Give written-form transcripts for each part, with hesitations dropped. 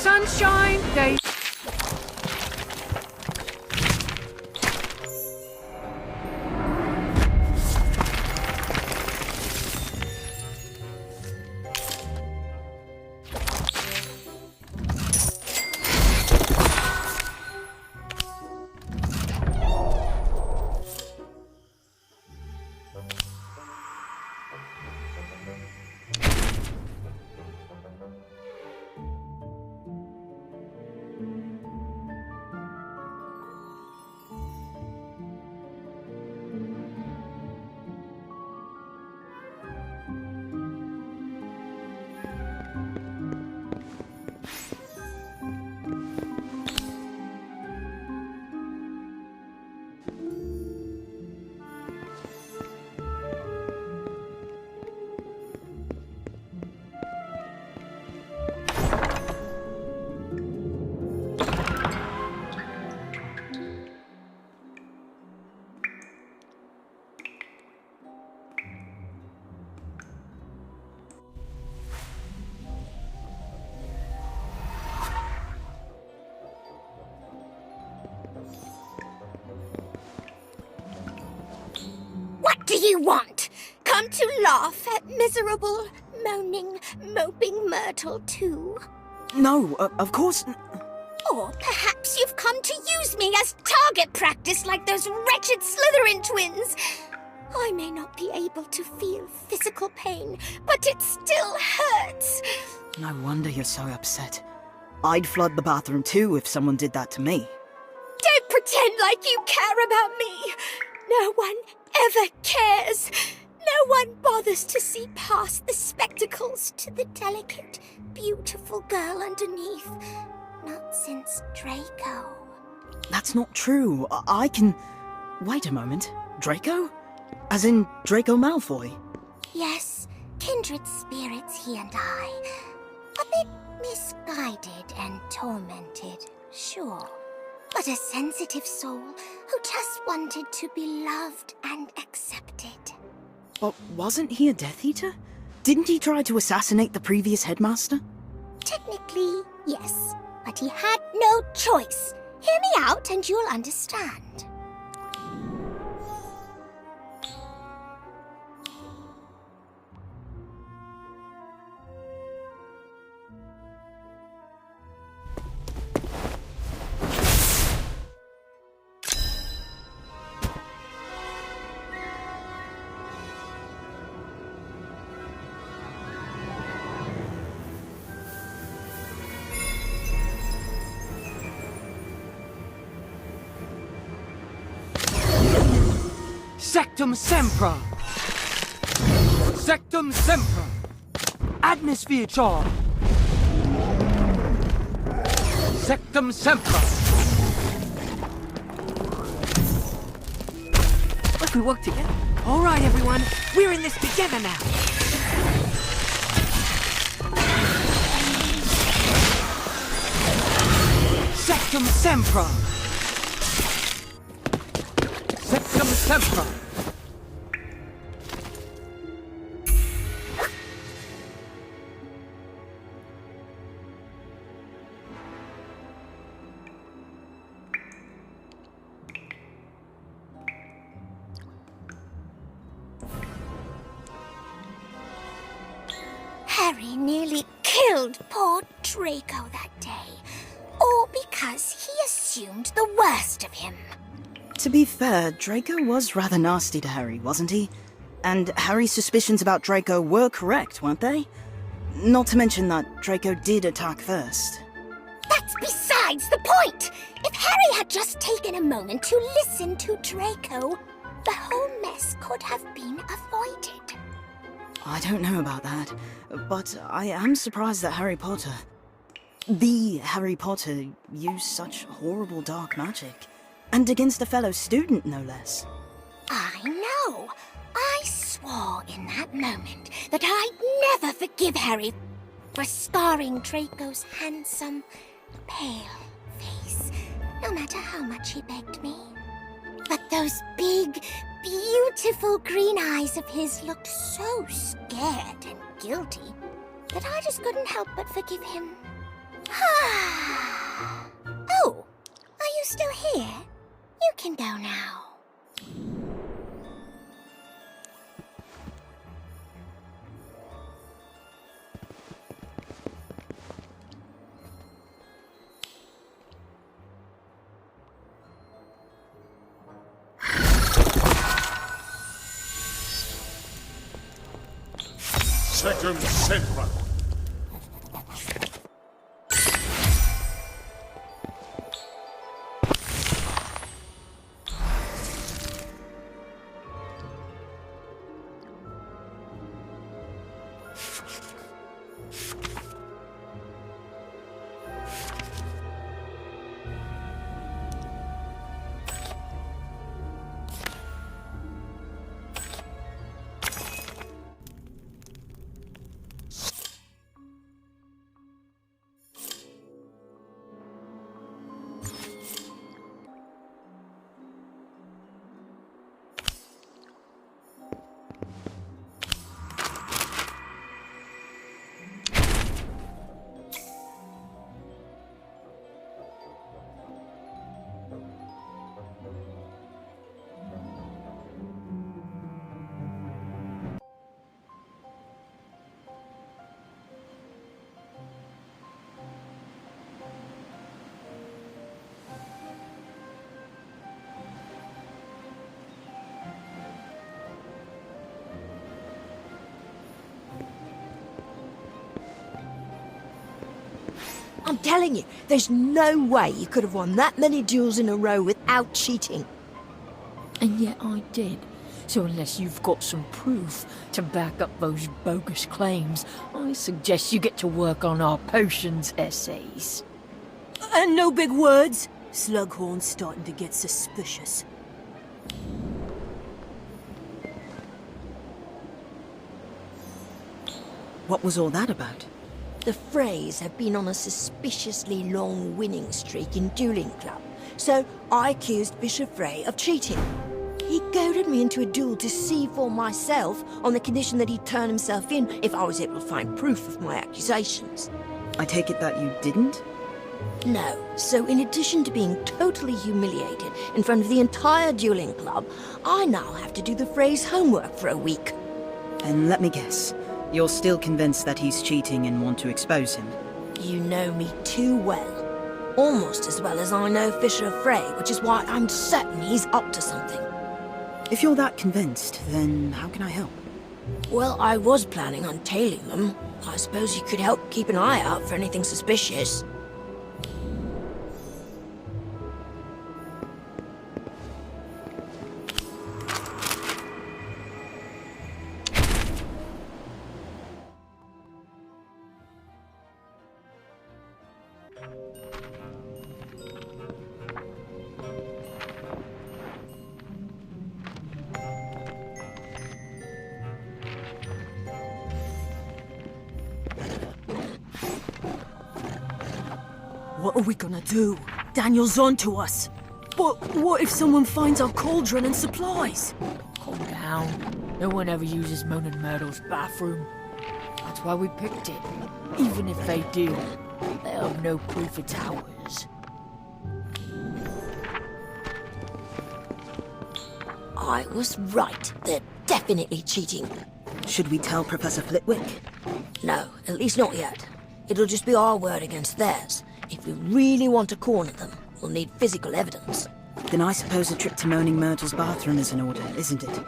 Sunshine Day. What do you want? Come to laugh at miserable, moaning, moping Myrtle too? No, of course... Or perhaps you've come to use me as target practice like those wretched Slytherin twins. I may not be able to feel physical pain, but it still hurts. No wonder you're so upset. I'd flood the bathroom too if someone did that to me. Don't pretend like you care about me. No one ever cares. No one bothers to see past the spectacles to the delicate, beautiful girl underneath. Not since Draco. That's not true. I can... Wait a moment. Draco? As in Draco Malfoy? Yes, kindred spirits he and I. A bit misguided and tormented, sure. But a sensitive soul who just wanted to be loved and accepted. But wasn't he a Death Eater? Didn't he try to assassinate the previous headmaster? Technically, yes. But he had no choice. Hear me out and you'll understand. Sectum Sempra! Sectum Sempra! Atmosphere charge! Sectum Sempra! Like we work together. All right, everyone. We're in this together now. Sectum Sempra! Sectum Sempra! nearly killed poor Draco that day, or because he assumed the worst of him. To be fair, Draco was rather nasty to Harry, wasn't he? And Harry's suspicions about Draco were correct, weren't they? Not to mention that Draco did attack first. That's besides the point! If Harry had just taken a moment to listen to Draco, the whole mess could have been avoided. I don't know about that, but I am surprised that the Harry Potter, used such horrible dark magic. And against a fellow student, no less. I know. I swore in that moment that I'd never forgive Harry for scarring Draco's handsome, pale face, no matter how much he begged me. But those big, beautiful green eyes of his looked so scared and guilty that I just couldn't help but forgive him. Oh, are you still here? You can go now. Second Central. I'm telling you, there's no way you could have won that many duels in a row without cheating. And yet I did. So unless you've got some proof to back up those bogus claims, I suggest you get to work on our potions essays. And no big words. Slughorn's starting to get suspicious. What was all that about? The Frays have been on a suspiciously long winning streak in Dueling Club, so I accused Bishop Fray of cheating. He goaded me into a duel to see for myself on the condition that he'd turn himself in if I was able to find proof of my accusations. I take it that you didn't? No, so in addition to being totally humiliated in front of the entire Dueling Club, I now have to do the Fray's homework for a week. And let me guess, you're still convinced that he's cheating and want to expose him? You know me too well. Almost as well as I know Fisher Fray, which is why I'm certain he's up to something. If you're that convinced, then how can I help? Well, I was planning on tailing them. I suppose you could help keep an eye out for anything suspicious. What are we gonna do? Daniel's on to us. But what if someone finds our cauldron and supplies? Calm down. No one ever uses Moan and Myrtle's bathroom. That's why we picked it. Even if they do, they'll have no proof it's ours. I was right. They're definitely cheating. Should we tell Professor Flitwick? No, at least not yet. It'll just be our word against theirs. If we really want to corner them, we'll need physical evidence. Then I suppose a trip to Moaning Myrtle's bathroom is in order, isn't it?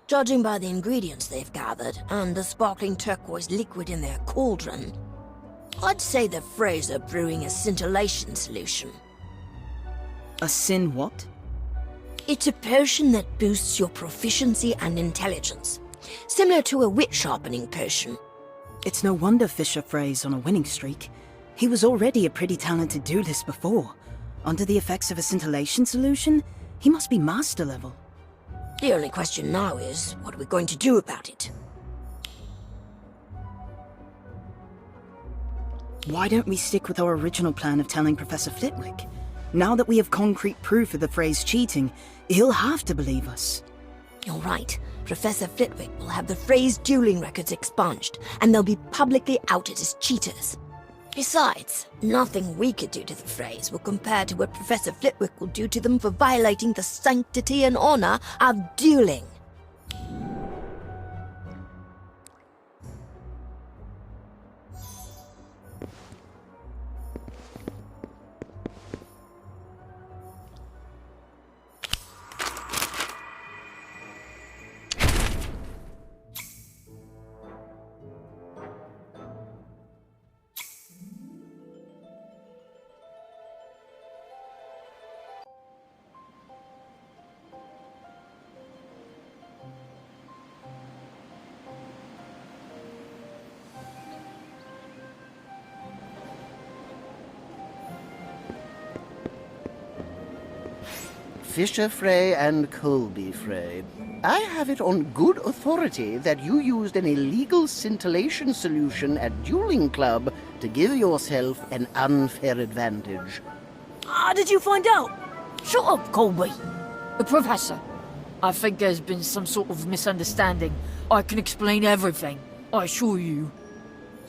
Judging by the ingredients they've gathered, and the sparkling turquoise liquid in their cauldron, I'd say the Frays are brewing a scintillation solution. A sin what? It's a potion that boosts your proficiency and intelligence, similar to a wit sharpening potion. It's no wonder Fisher Fray's on a winning streak. He was already a pretty talented duelist before. Under the effects of a scintillation solution, he must be master level. The only question now is, what are we going to do about it? Why don't we stick with our original plan of telling Professor Flitwick? Now that we have concrete proof of the Fray's cheating, he'll have to believe us. You're right. Professor Flitwick will have the Fray's dueling records expunged, and they'll be publicly outed as cheaters. Besides, nothing we could do to the Frays will compare to what Professor Flitwick will do to them for violating the sanctity and honor of dueling. Fisher Fray and Colby Fray. I have it on good authority that you used an illegal scintillation solution at Dueling Club to give yourself an unfair advantage. How did you find out? Shut up, Colby. Professor, I think there's been some sort of misunderstanding. I can explain everything, I assure you.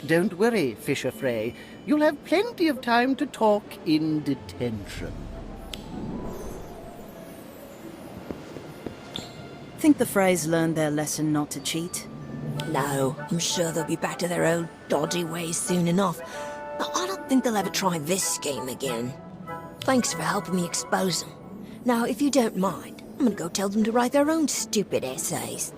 Don't worry, Fisher Fray. You'll have plenty of time to talk in detention. Think the Frays learned their lesson not to cheat? No, I'm sure they'll be back to their old dodgy ways soon enough. But I don't think they'll ever try this scheme again. Thanks for helping me expose them. Now, if you don't mind, I'm gonna go tell them to write their own stupid essays.